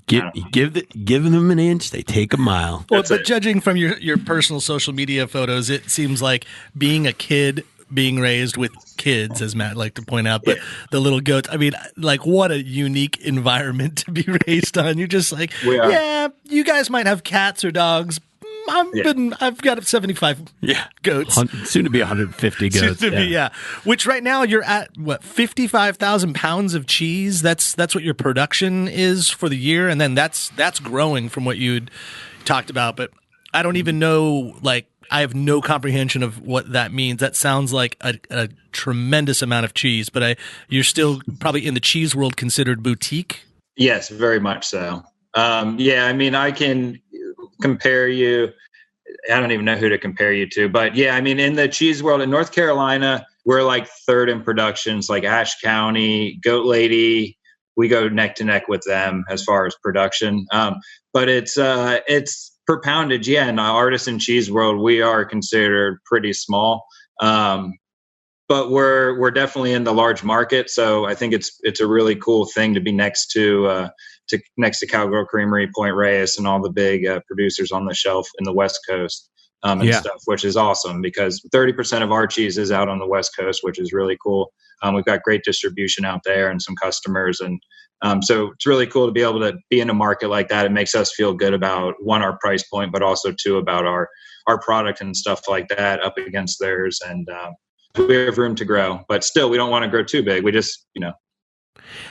give them an inch, they take a mile. Well, but judging from your personal social media photos, it seems like being a kid being raised with kids, as Matt liked to point out, but the little goats, what a unique environment to be raised on. You're just like, you guys might have cats or dogs. I've got 75 goats. Soon to be 150 goats. Which right now you're at 55,000 pounds of cheese. That's what your production is for the year, and then that's growing from what you'd talked about. But I don't even know. I have no comprehension of what that means. That sounds like a tremendous amount of cheese. But you're still probably in the cheese world considered boutique. Yes, very much so. I can compare you. I don't even know who to compare you to, but in the cheese world in North Carolina, we're third in productions, like Ashe County, Goat Lady. We go neck to neck with them as far as production. But it's per poundage. Yeah. In the artisan cheese world, we are considered pretty small. But we're definitely in the large market. So I think it's a really cool thing to be next to Cowgirl Creamery, Point Reyes, and all the big producers on the shelf in the West Coast stuff, which is awesome because 30% of our cheese is out on the West Coast, which is really cool. We've got great distribution out there and some customers. And so it's really cool to be able to be in a market like that. It makes us feel good about, one, our price point, but also, two, about our product and stuff like that up against theirs. And we have room to grow, but still, we don't want to grow too big. We just,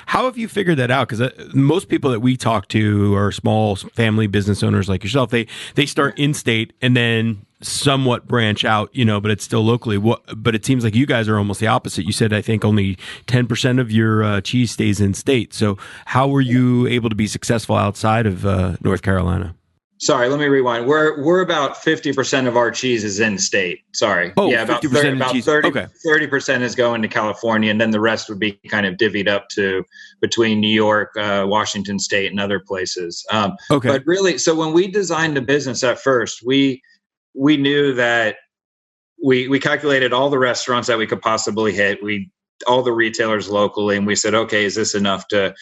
How have you figured that out? Because most people that we talk to are small family business owners like yourself. They start in state and then somewhat branch out, but it's still locally. But it seems like you guys are almost the opposite. You said, I think only 10% of your cheese stays in state. So how were you able to be successful outside of North Carolina? Sorry, let me rewind. We're about 50% of our cheese is in state. Sorry. Oh, yeah, about 30% is going to California, and then the rest would be kind of divvied up to between New York, Washington State, and other places. But really, so when we designed the business at first, we knew that we calculated all the restaurants that we could possibly hit. All the retailers locally, and we said, okay, is this enough to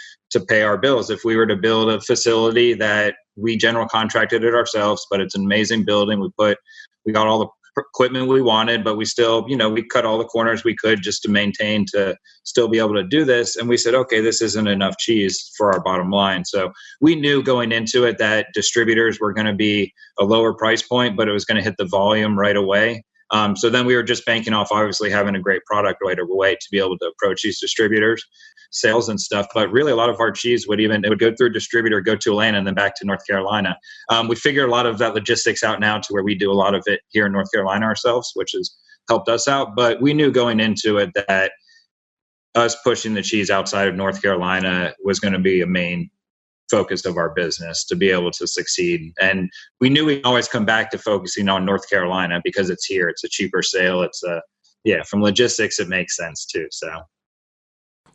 pay our bills? If we were to build a facility that we general contracted it ourselves, but it's an amazing building. We got all the equipment we wanted, but we still, we cut all the corners we could just to maintain to still be able to do this. And we said, okay, this isn't enough cheese for our bottom line. So we knew going into it that distributors were going to be a lower price point, but it was going to hit the volume right away. So then we were just banking off obviously having a great product right away to be able to approach these distributors, sales and stuff. But really a lot of our cheese would go through a distributor, go to Atlanta, and then back to North Carolina. We figured a lot of that logistics out now to where we do a lot of it here in North Carolina ourselves, which has helped us out. But we knew going into it that us pushing the cheese outside of North Carolina was going to be a main focus of our business to be able to succeed. And we knew we'd always come back to focusing on North Carolina because it's here. It's a cheaper sale. From logistics, it makes sense too. So.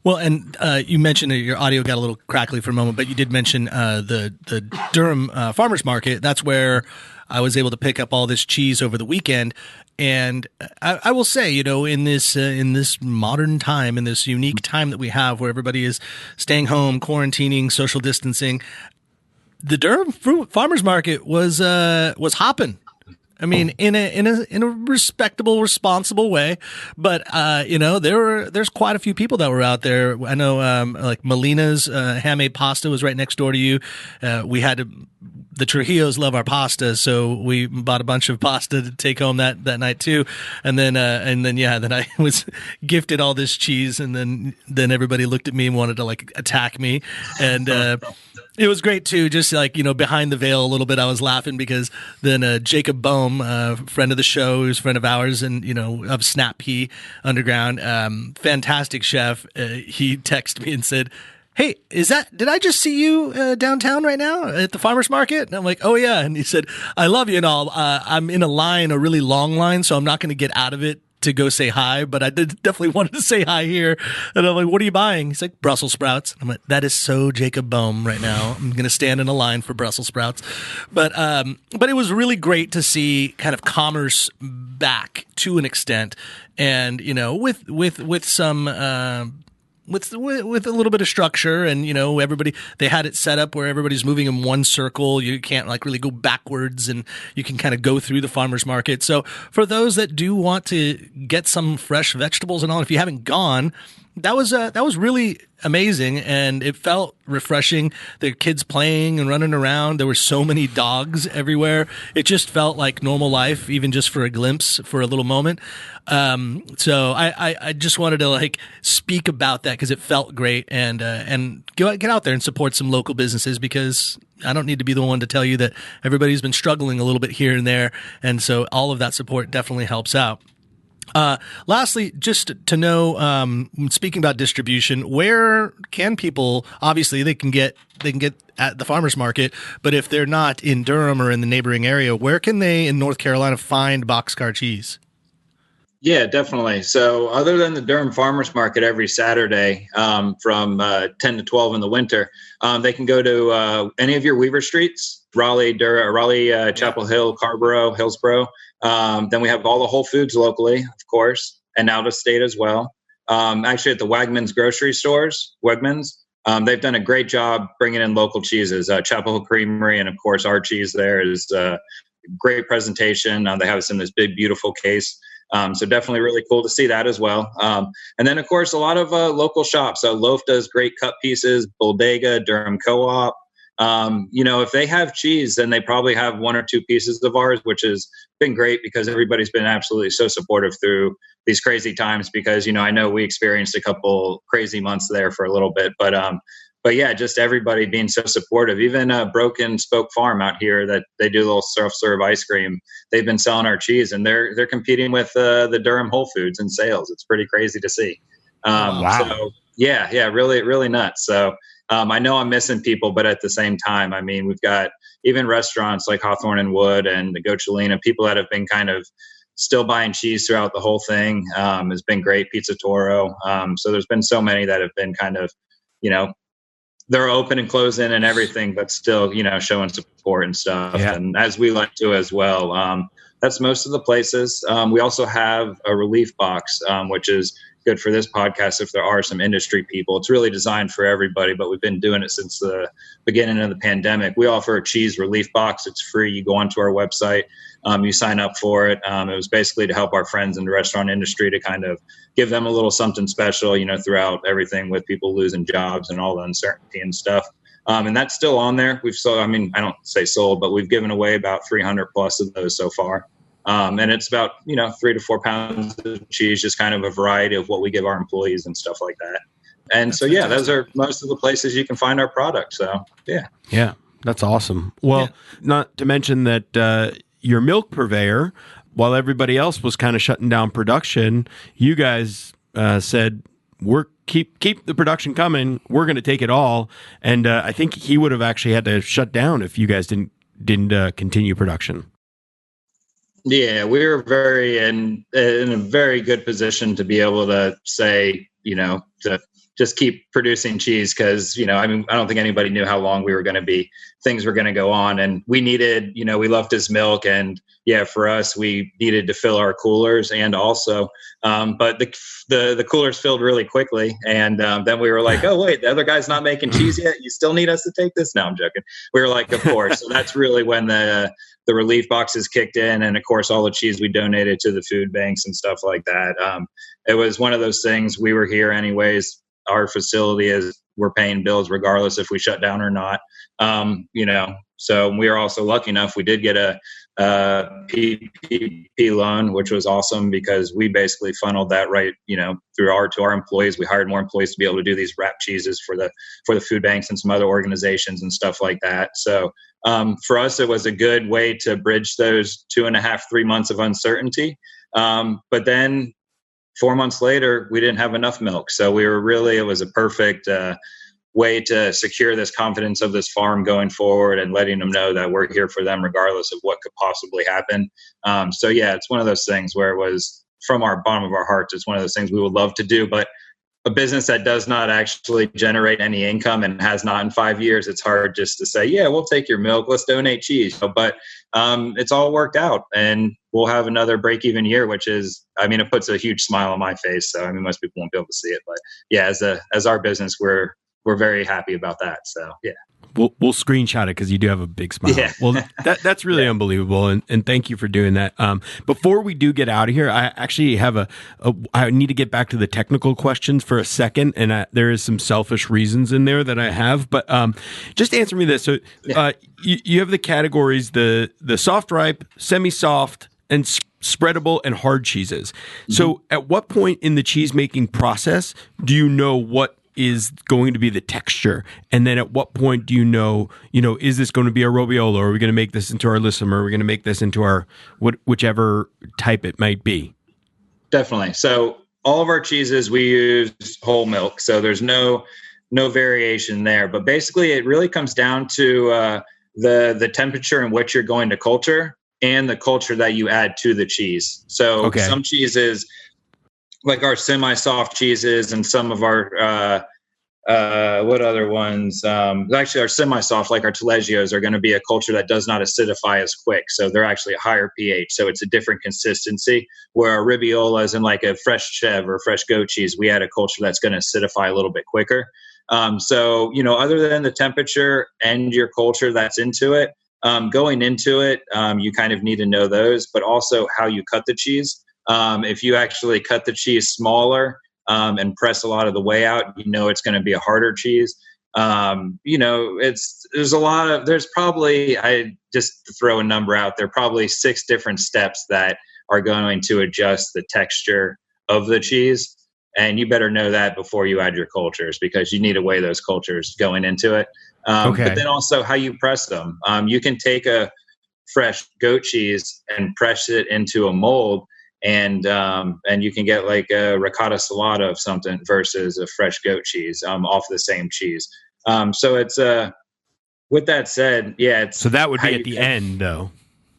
Well, and you mentioned that your audio got a little crackly for a moment, but you did mention the Durham Farmers Market. That's where I was able to pick up all this cheese over the weekend. And I will say, in this modern time, in this unique time that we have, where everybody is staying home, quarantining, social distancing, the Durham Farmers Market was hopping. I mean, in a respectable, responsible way, but there's quite a few people that were out there. I know, like Melina's handmade pasta was right next door to you. We had the Trujillos love our pasta, so we bought a bunch of pasta to take home that night too. And then I was gifted all this cheese, and then everybody looked at me and wanted to like attack me, and it was great too. Just like behind the veil a little bit, I was laughing because then Jacob Bohm, friend of the show, who's a friend of ours, and of Snap Pea Underground, fantastic chef. He texted me and said, "Hey, did I just see you downtown right now at the farmer's market?" And I'm like, "Oh yeah." And he said, "I love you and all. I'm in a really long line, so I'm not going to get out of it to go say hi, but I definitely wanted to say hi here." And I'm like, "What are you buying?" He's like, "Brussels sprouts." I'm like, "That is so Jacob Bohm right now. I'm going to stand in a line for Brussels sprouts." But it was really great to see kind of commerce back to an extent, and with some with a little bit of structure, and they had it set up where everybody's moving in one circle. You can't like really go backwards, and you can kind of go through the farmers market. So for those that do want to get some fresh vegetables and all, if you haven't gone, that was really amazing, and it felt refreshing. The kids playing and running around. There were so many dogs everywhere. It just felt like normal life, even just for a glimpse, for a little moment. So I just wanted to like speak about that because it felt great, and get out there and support some local businesses, because I don't need to be the one to tell you that everybody's been struggling a little bit here and there, and so all of that support definitely helps out. Lastly, just to know, speaking about distribution, where can people, obviously they can get at the farmer's market, but if they're not in Durham or in the neighboring area, where can they in North Carolina find Boxcarr cheese? Yeah, definitely. So other than the Durham Farmers Market every Saturday from 10 to 12 in the winter, they can go to any of your Weaver Streets, Raleigh, Chapel Hill, Carborough, Hillsborough. Then we have all the Whole Foods locally, of course, and out of state as well. Actually, at the Wegmans grocery stores, they've done a great job bringing in local cheeses. Chapel Hill Creamery, and of course, our cheese there is great presentation. They have us in this big, beautiful case. So definitely really cool to see that as well. And then, of course, a lot of local shops. Loaf does great cut pieces, Bodega, Durham Co-op. If they have cheese, then they probably have one or two pieces of ours, which has been great because everybody's been absolutely so supportive through these crazy times, because, I know we experienced a couple crazy months there for a little bit, but but yeah, just everybody being so supportive. Even Broken Spoke Farm out here, that they do a little self-serve ice cream. They've been selling our cheese, and they're competing with the Durham Whole Foods in sales. It's pretty crazy to see. Wow. So yeah, really, really nuts. So I know I'm missing people, but at the same time, I mean, we've got even restaurants like Hawthorne and Wood and the Gocciolina, people that have been kind of still buying cheese throughout the whole thing. Has been great. Pizza Toro. So there's been so many that have been kind of, they're open and closing and everything, but still, showing support and stuff. Yeah. And as we like to as well. That's most of the places. We also have a relief box, which is good for this podcast if there are some industry people. It's really designed for everybody, but we've been doing it since the beginning of the pandemic. We offer a cheese relief box. It's free. You go onto our website, you sign up for it. It was basically to help our friends in the restaurant industry, to kind of give them a little something special, throughout everything with people losing jobs and all the uncertainty and stuff. And that's still on there. We've sold, I don't say sold, but we've given away about 300 plus of those so far. And it's about, 3 to 4 pounds of cheese, just kind of a variety of what we give our employees and stuff like that. And that's so, yeah, those are most of the places you can find our product. So, yeah. Yeah, that's awesome. Well, not to mention that your milk purveyor, while everybody else was kind of shutting down production, you guys said, we're keep the production coming. We're going to take it all. And I think he would have actually had to shut down if you guys didn't continue production. Yeah, we were very in a very good position to be able to say, to just keep producing cheese, because, I don't think anybody knew how long we were going to be, things were going to go on. And we needed, we loved his milk. And yeah, for us, we needed to fill our coolers, and also, but the coolers filled really quickly. And then we were like, oh, wait, the other guy's not making cheese yet. You still need us to take this? No, I'm joking. We were like, of course. So that's really when the relief boxes kicked in. And of course, all the cheese we donated to the food banks and stuff like that. It was one of those things. We were here anyways. Our facility is, we're paying bills regardless if we shut down or not. So we are also lucky enough, we did get a PPP loan, which was awesome, because we basically funneled that right, to our employees. We hired more employees to be able to do these wrap cheeses for the food banks and some other organizations and stuff like that. So for us, it was a good way to bridge those 2.5, 3 months of uncertainty. But then 4 months later, we didn't have enough milk. So it was a perfect way to secure this confidence of this farm going forward, and letting them know that we're here for them regardless of what could possibly happen. So yeah, it's one of those things where it was from our bottom of our hearts. It's one of those things we would love to do, but a business that does not actually generate any income and has not in 5 years, it's hard just to say, yeah, we'll take your milk, let's donate cheese. But it's all worked out, and we'll have another break-even year, which is, it puts a huge smile on my face. So, most people won't be able to see it, but yeah, as our business, we're very happy about that. So, yeah. We'll screenshot it, because you do have a big smile. Yeah. Well, that's really unbelievable, and thank you for doing that. Before we do get out of here, I actually have I need to get back to the technical questions for a second, and there is some selfish reasons in there that I have. But just answer me this: so you have the categories, the soft ripe, semi-soft, and spreadable and hard cheeses. Mm-hmm. So at what point in the cheese making process do you know what is going to be the texture? And then at what point do you know, is this going to be a Robiola, or are we going to make this into our Lissum, or are we going to make this into our whichever type it might be? Definitely. So all of our cheeses, we use whole milk. So there's no variation there, but basically it really comes down to the temperature in which you're going to culture, and the culture that you add to the cheese. So some cheeses, like our semi-soft cheeses, and some of our what other ones? Actually, our semi-soft, like our Trujillos, are going to be a culture that does not acidify as quick. So they're actually a higher pH. So it's a different consistency. Where our Ribiolas and like a fresh chev or fresh goat cheese, we add a culture that's going to acidify a little bit quicker. So other than the temperature and your culture that's into it, going into it, you kind of need to know those, but also how you cut the cheese. If you actually cut the cheese smaller and press a lot of the way out, it's going to be a harder cheese. There's probably, I just to throw a number out there, probably 6 different steps that are going to adjust the texture of the cheese. And you better know that before you add your cultures, because you need to weigh those cultures going into it. But then also how you press them. You can take a fresh goat cheese and press it into a mold, and you can get like a ricotta salata of something versus a fresh goat cheese off the same cheese. So it's with that said, so that would be at the end, though.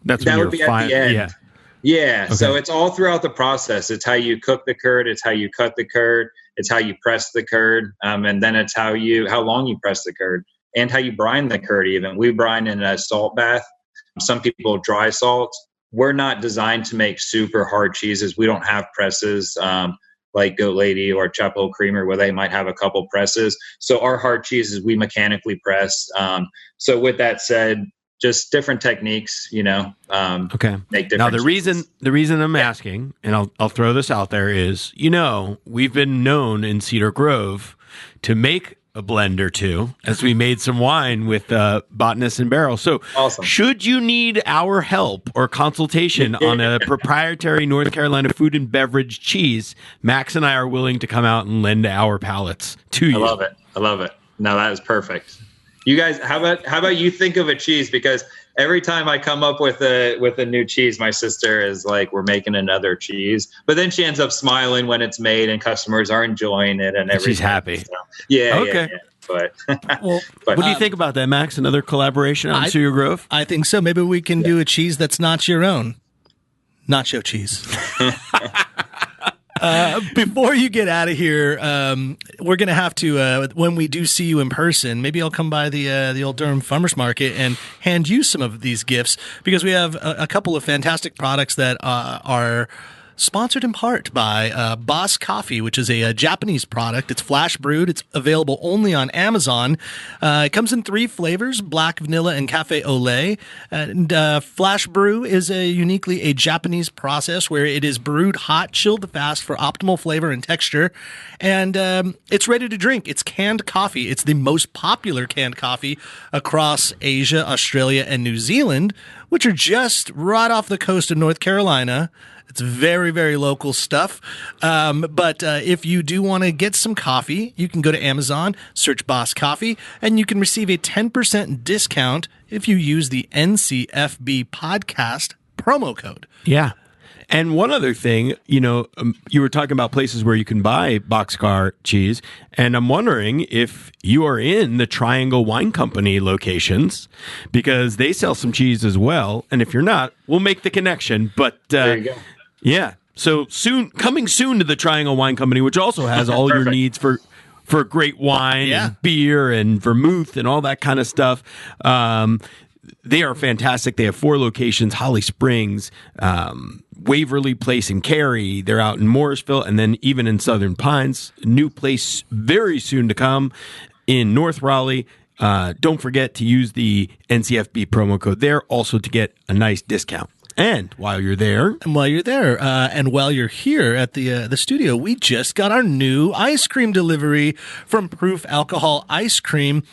That would be at the end. Yeah. Okay. So it's all throughout the process. It's how you cook the curd. It's how you cut the curd. It's how you press the curd. And then it's how long you press the curd and how you brine the curd. Even we brine in a salt bath. Some people dry salt. We're not designed to make super hard cheeses. We don't have presses like Goat Lady or Chapel Creamer where they might have a couple presses. So our hard cheeses we mechanically press. So with that said, just different techniques, make different Now the reason I'm asking, and I'll throw this out there, is we've been known in Cedar Grove to make a blend or two as we made some wine with Botanist and Barrel. So awesome. Should you need our help or consultation on a proprietary North Carolina food and beverage cheese, Max and I are willing to come out and lend our palates to you. I love it. No, that is perfect. You guys, how about you think of a cheese? Because every time I come up with a new cheese, my sister is like, we're making another cheese. But then she ends up smiling when it's made and customers are enjoying it and everything. She's happy. So, yeah. Okay. Yeah. But, what do you think about that, Max? Another collaboration on Cedar Grove? I think so. Maybe we can do a cheese that's not your own. Nacho cheese. Before you get out of here, we're going to have to, when we do see you in person, maybe I'll come by the old Durham Farmers Market and hand you some of these gifts, because we have a couple of fantastic products that are sponsored in part by Boss Coffee, which is a Japanese product. It's flash brewed. It's available only on Amazon. It comes in 3 flavors, black, vanilla, and cafe au lait. And flash brew is uniquely a Japanese process where it is brewed hot, chilled fast for optimal flavor and texture. And it's ready to drink. It's canned coffee. It's the most popular canned coffee across Asia, Australia, and New Zealand, which are just right off the coast of North Carolina. It's very, very local stuff. But if you do want to get some coffee, you can go to Amazon, search Boss Coffee, and you can receive a 10% discount if you use the NCFB podcast promo code. Yeah. And one other thing, you were talking about places where you can buy Boxcarr cheese, and I'm wondering if you are in the Triangle Wine Company locations, because they sell some cheese as well. And if you're not, we'll make the connection. But there you go. Yeah. So coming soon to the Triangle Wine Company, which also has all your needs for great wine and beer and vermouth and all that kind of stuff. They are fantastic. They have 4 locations: Holly Springs, Waverly Place in Cary. They're out in Morrisville, and then even in Southern Pines. New place very soon to come in North Raleigh. Don't forget to use the NCFB promo code there also to get a nice discount. And while you're there, and while you're here at the studio, we just got our new ice cream delivery from Proof Alcohol Ice Cream.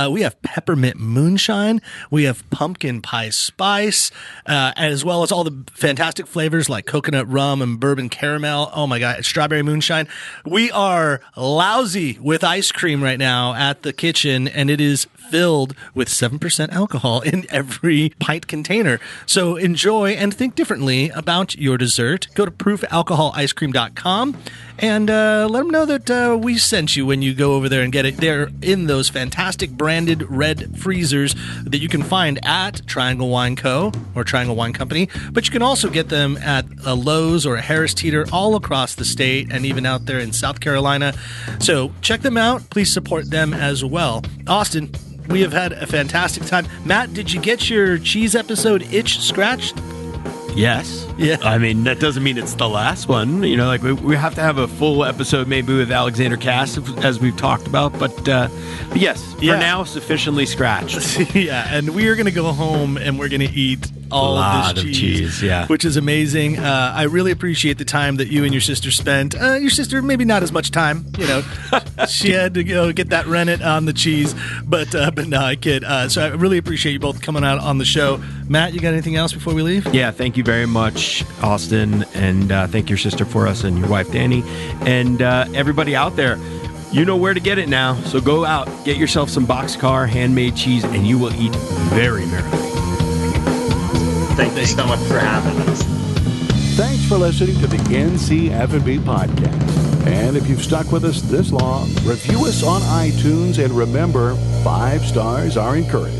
We have peppermint moonshine, we have pumpkin pie spice, as well as all the fantastic flavors like coconut rum and bourbon caramel. Oh my God, strawberry moonshine. We are lousy with ice cream right now at the kitchen, and it is filled with 7% alcohol in every pint container. So enjoy and think differently about your dessert. Go to proofalcoholicecream.com and let them know that we sent you when you go over there and get it. They're in those fantastic branded red freezers that you can find at Triangle Wine Co. or Triangle Wine Company, but you can also get them at a Lowe's or a Harris Teeter all across the state and even out there in South Carolina. So check them out. Please support them as well. Austin, we have had a fantastic time. Matt, did you get your cheese episode itch scratched? Yes. Yeah. I mean, that doesn't mean it's the last one. We have to have a full episode maybe with Alexander Cass, as we've talked about. But yes, for now, sufficiently scratched. Yeah, and we are going to go home and we're going to eat all of this cheese, yeah. which is amazing. I really appreciate the time that you and your sister spent. Your sister, maybe not as much time. She had to get that rennet on the cheese, but no, I kid. So I really appreciate you both coming out on the show. Matt, you got anything else before we leave? Yeah, thank you very much, Austin, and thank your sister for us and your wife, Danny, and everybody out there. You know where to get it now, so go out, get yourself some Boxcarr Handmade Cheese, and you will eat very merrily. Thank you so much for having us. Thanks for listening to the NC F&B podcast. And if you've stuck with us this long, review us on iTunes, and remember, 5 stars are encouraged.